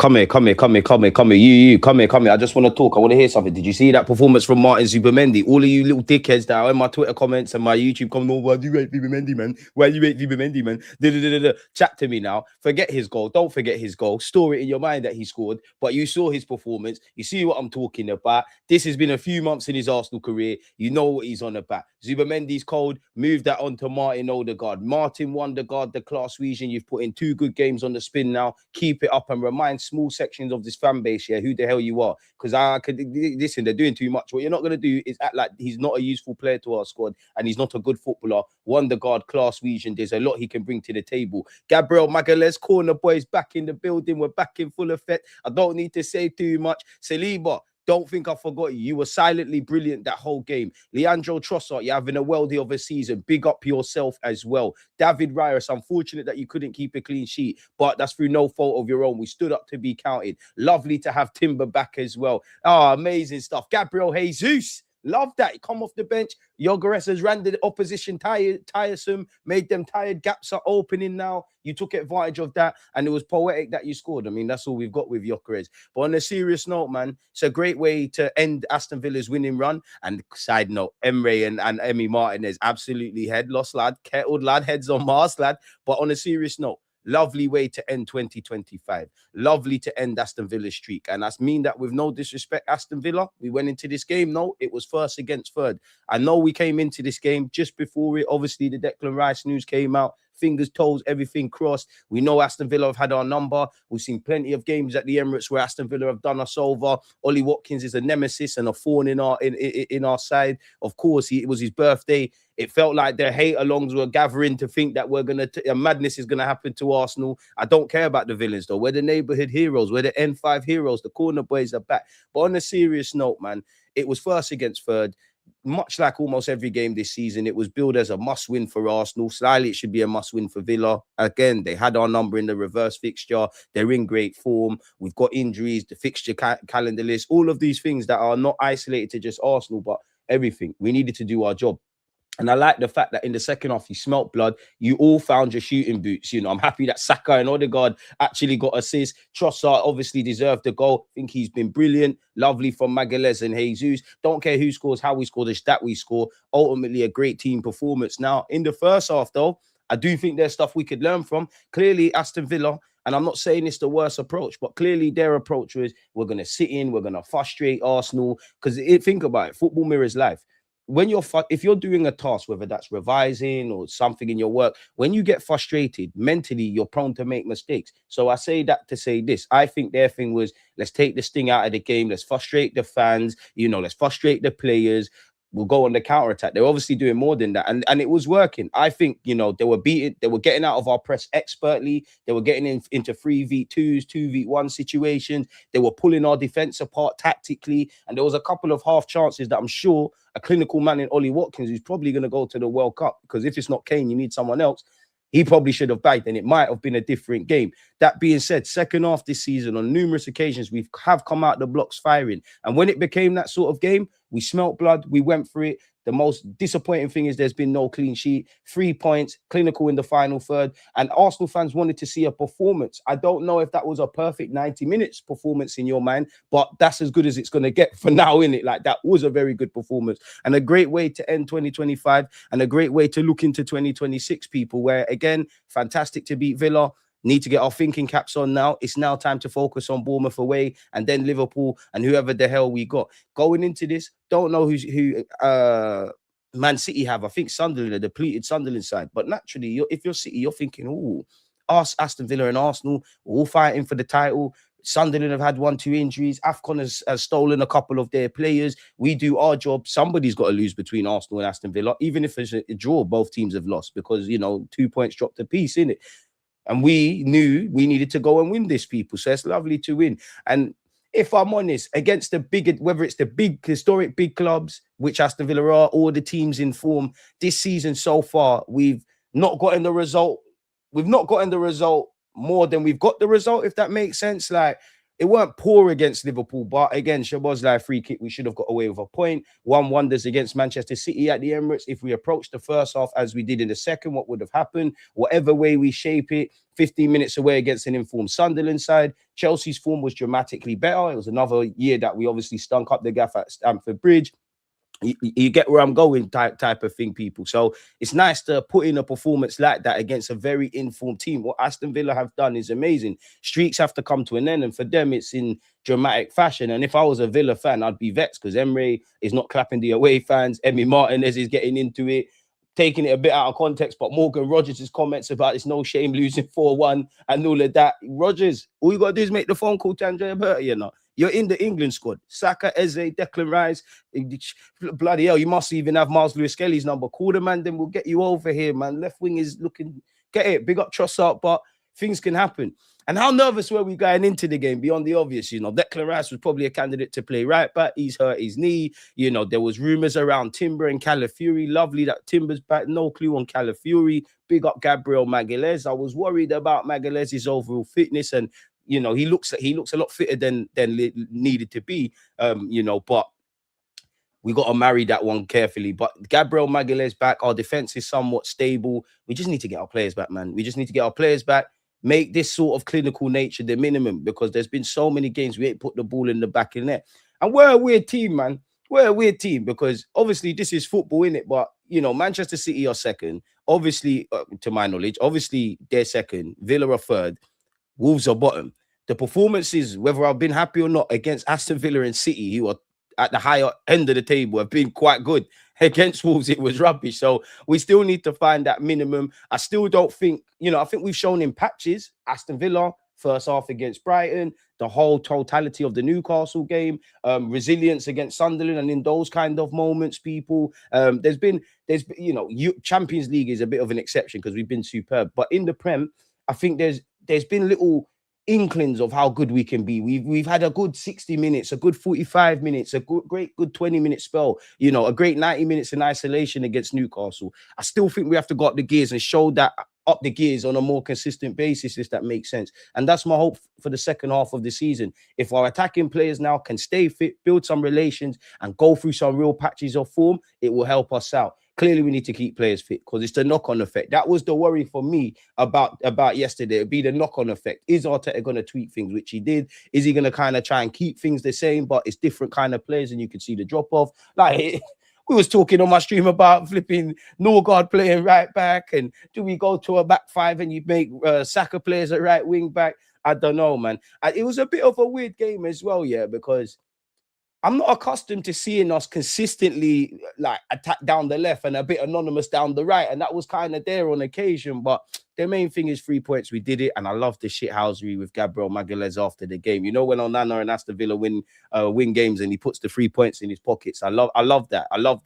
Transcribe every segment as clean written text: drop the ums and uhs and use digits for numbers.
Come here, come here, come here, come here, come here. You, come here, come here. I just want to talk. I want to hear something. Did you see that performance from Martin Zubimendi? All of you little dickheads that are in my Twitter comments and my YouTube comment, oh, why do you hate Zubimendi, man? Why do you hate Zubimendi, man? Chat to me now. Forget his goal. Don't forget his goal. Store it in your mind that he scored. But you saw his performance. You see what I'm talking about. This has been a few months in his Arsenal career. You know what he's on about. Zubimendi's cold. Move that on to Martin Odegaard. Martin Wondergaard, the class region. You've put in 2 good games on the spin now. Keep it up and remind small sections of this fan base here who the hell you are. Because I could listen, they're doing too much. What you're not going to do is act like he's not a useful player to our squad and he's not a good footballer. Wondergaard, class region. There's a lot he can bring to the table. Gabriel Magalhaes, corner boys back in the building. We're back in full effect. I don't need to say too much. Saliba, don't think I forgot you. You were silently brilliant that whole game. Leandro Trossard, you're having a worldie of a season. Big up yourself as well. David Raya, it's unfortunate that you couldn't keep a clean sheet, but that's through no fault of your own. We stood up to be counted. Lovely to have Timber back as well. Oh, amazing stuff. Gabriel Jesus. Love that. Come off the bench. Yogeres has ran the opposition tiresome, made them tired. Gaps are opening now. You took advantage of that, and it was poetic that you scored. I mean, that's all we've got with Yogeres. But on a serious note, man, it's a great way to end Aston Villa's winning run. And side note, Emre and Emi Martinez, absolutely head lost, lad. Kettled, lad. Heads on Mars, lad. But on a serious note, lovely way to end 2025. Lovely to end Aston Villa's streak. And that's mean that with no disrespect, Aston Villa, we went into this game. No, it was first against third. I know we came into this game just before it. Obviously, the Declan Rice news came out. Fingers, toes, everything crossed. We know Aston Villa have had our number. We've seen plenty of games at the Emirates where Aston Villa have done us over. Ollie Watkins is a nemesis and a thorn in our side. Of course, it was his birthday. It felt like their hate-alongs were gathering to think that madness is gonna happen to Arsenal. I don't care about the villains though. We're the neighborhood heroes. We're the N5 heroes. The corner boys are back. But on a serious note, man, it was first against third. Much like almost every game this season, it was billed as a must-win for Arsenal. Slightly, it should be a must-win for Villa. Again, they had our number in the reverse fixture. They're in great form. We've got injuries, the fixture calendar list, all of these things that are not isolated to just Arsenal, but everything. We needed to do our job. And I like the fact that in the second half, you smelt blood. You all found your shooting boots. You know, I'm happy that Saka and Odegaard actually got assists. Trossard obviously deserved the goal. I think he's been brilliant. Lovely from Magalhaes and Jesus. Don't care who scores, how we score, the stat we score. Ultimately, a great team performance. Now, in the first half, though, I do think there's stuff we could learn from. Clearly, Aston Villa, and I'm not saying it's the worst approach, but clearly their approach was we're going to sit in, we're going to frustrate Arsenal. Because think about it, football mirrors life. When if you're doing a task, whether that's revising or something in your work, when you get frustrated mentally, you're prone to make mistakes. So I say that to say this. I think their thing was, let's take the sting out of the game. Let's frustrate the fans. You know, let's frustrate the players. We'll go on the counter attack. They're obviously doing more than that, and it was working. I think, you know, they were getting out of our press expertly. They were getting into 3v2s, 2v1 situations. They were pulling our defense apart tactically, and there was a couple of half chances that I'm sure a clinical man in Ollie Watkins, who's probably going to go to the World Cup, because if it's not Kane, you need someone else. He probably should have bagged, and it might have been a different game. That being said, second half this season, on numerous occasions, we have come out the blocks firing. And when it became that sort of game, we smelt blood, we went for it. The most disappointing thing is there's been no clean sheet, 3 points, clinical in the final third. And Arsenal fans wanted to see a performance. I don't know if that was a perfect 90 minutes performance in your mind, but that's as good as it's going to get for now, innit? Like, that was a very good performance and a great way to end 2025 and a great way to look into 2026, people, where, again, fantastic to beat Villa. Need to get our thinking caps on now. It's now time to focus on Bournemouth away and then Liverpool and whoever the hell we got. Going into this, don't know who Man City have. I think Sunderland, a depleted Sunderland side. But naturally, if you're City, you're thinking, oh, Aston Villa and Arsenal, we're all fighting for the title. Sunderland have had 1-2 injuries. AFCON has stolen a couple of their players. We do our job. Somebody's got to lose between Arsenal and Aston Villa. Even if it's a draw, both teams have lost because, you know, 2 points dropped a piece, innit? And we knew we needed to go and win this, people. So it's lovely to win. And if I'm honest, against the big, whether it's the big, historic big clubs, which Aston Villa are, or the teams in form, this season so far, we've not gotten the result. We've not gotten the result more than we've got the result, if that makes sense. Like, it weren't poor against Liverpool, but again, Szoboszlai free kick, we should have got away with a point. One wonders against Manchester City at the Emirates. If we approached the first half as we did in the second, what would have happened? Whatever way we shape it, 15 minutes away against an informed Sunderland side. Chelsea's form was dramatically better. It was another year that we obviously stunk up the gaff at Stamford Bridge. You get where I'm going, type of thing, people. So it's nice to put in a performance like that against a very informed team. What Aston Villa have done is amazing. Streaks have to come to an end, and for them, it's in dramatic fashion. And if I was a Villa fan, I'd be vexed because Emre is not clapping the away fans. Emi Martinez is getting into it, taking it a bit out of context. But Morgan Rogers' comments about it's no shame losing 4-1 and all of that. Rogers, all you got to do is make the phone call to Andrea Berti, you know. You're in the England squad. Saka, Eze, Declan Rice. Bloody hell, you must even have Miles Lewis-Skelly's number. Call the man, then we'll get you over here, man. Left wing is looking, get it, big up Trossard, but things can happen. And how nervous were we going into the game beyond the obvious? You know, Declan Rice was probably a candidate to play right back. He's hurt his knee. You know, there was rumours around Timber and Calafiori. Lovely that Timber's back. No clue on Calafiori. Big up Gabriel Magalhaes. I was worried about Magalhaes' overall fitness, and you know, he looks a lot fitter than needed to be. You know, but we got to marry that one carefully. But Gabriel Magalhaes back. Our defense is somewhat stable. We just need to get our players back, man. We just need to get our players back. Make this sort of clinical nature the minimum, because there's been so many games we ain't put the ball in the back of the net. And we're a weird team, man. We're a weird team because obviously this is football, innit? But, you know, Manchester City are second. Obviously, to my knowledge, obviously they're second. Villa are third. Wolves are bottom. The performances, whether I've been happy or not, against Aston Villa and City, who are at the higher end of the table, have been quite good. Against Wolves, it was rubbish. So we still need to find that minimum. I still don't think, you know, I think we've shown in patches. Aston Villa, first half against Brighton, the whole totality of the Newcastle game, resilience against Sunderland, and in those kind of moments, people, there's been, you know, Champions League is a bit of an exception because we've been superb. But in the Prem, I think there's been little inklings of how good we can be. We've had a good 60 minutes, a good 45 minutes, a good 20-minute spell, you know, a great 90 minutes in isolation against Newcastle. I still think we have to go up the gears and show that up the gears on a more consistent basis, if that makes sense. And that's my hope for the second half of the season. If our attacking players now can stay fit, build some relations, and go through some real patches of form, it will help us out. Clearly, we need to keep players fit because it's the knock-on effect. That was the worry for me about yesterday. It'd be the knock-on effect. Is Arteta going to tweak things, which he did? Is he going to kind of try and keep things the same, but it's different kind of players, and you can see the drop-off? Like, we was talking on my stream about flipping Norgard playing right back, and do we go to a back five and you make Saka players at right wing back? I don't know, man. It was a bit of a weird game as well, yeah, because I'm not accustomed to seeing us consistently like attack down the left and a bit anonymous down the right. And that was kind of there on occasion. But the main thing is 3 points. We did it. And I love the shithousery with Gabriel Magalhaes after the game. You know, when Onana and Aston Villa win games and he puts the 3 points in his pockets. I love that. I love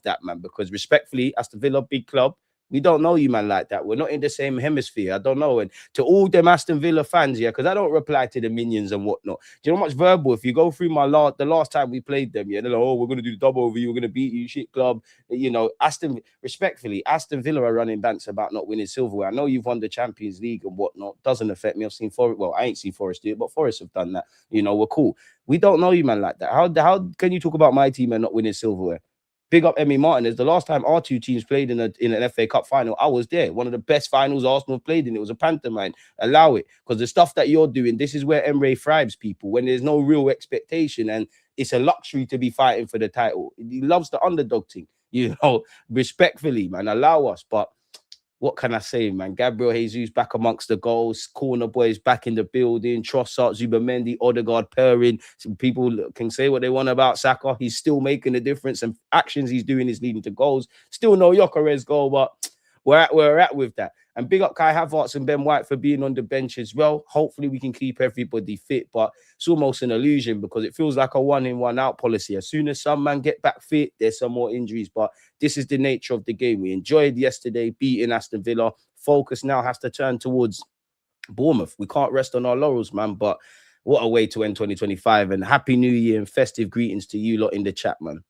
that, man, because respectfully, Aston Villa, big club. We don't know you, man, like that. We're not in the same hemisphere. I don't know. And to all them Aston Villa fans, yeah, because I don't reply to the minions and whatnot. Do you know how much verbal? If you go through the last time we played them, yeah, they're like, oh, we're going to do the double over you. We're going to beat you, shit club. You know, respectfully, Aston Villa are running bants about not winning silverware. I know you've won the Champions League and whatnot. Doesn't affect me. I've seen Forest. Well, I ain't seen Forest do it, but Forest have done that. You know, we're cool. We don't know you, man, like that. How can you talk about my team and not winning silverware? Big up Emi Martinez. The last time our two teams played in an FA Cup final, I was there. One of the best finals Arsenal have played in. It was a pantomime. Allow it. Because the stuff that you're doing, this is where Emre thrives, people, when there's no real expectation and it's a luxury to be fighting for the title. He loves the underdog thing. You know, respectfully, man, allow us. But what can I say, man? Gabriel Jesus back amongst the goals. Corner boys back in the building. Trossard, Zubimendi, Odegaard purring. Some people can say what they want about Saka. He's still making a difference, and actions he's doing is leading to goals. Still no Gyökeres goal, but we're at with that. And big up Kai Havertz and Ben White for being on the bench as well. Hopefully we can keep everybody fit, but it's almost an illusion because it feels like a one-in, one-out policy. As soon as some man get back fit, there's some more injuries, but this is the nature of the game. We enjoyed yesterday beating Aston Villa. Focus now has to turn towards Bournemouth. We can't rest on our laurels, man, but what a way to end 2025. And Happy New Year and festive greetings to you lot in the chat, man.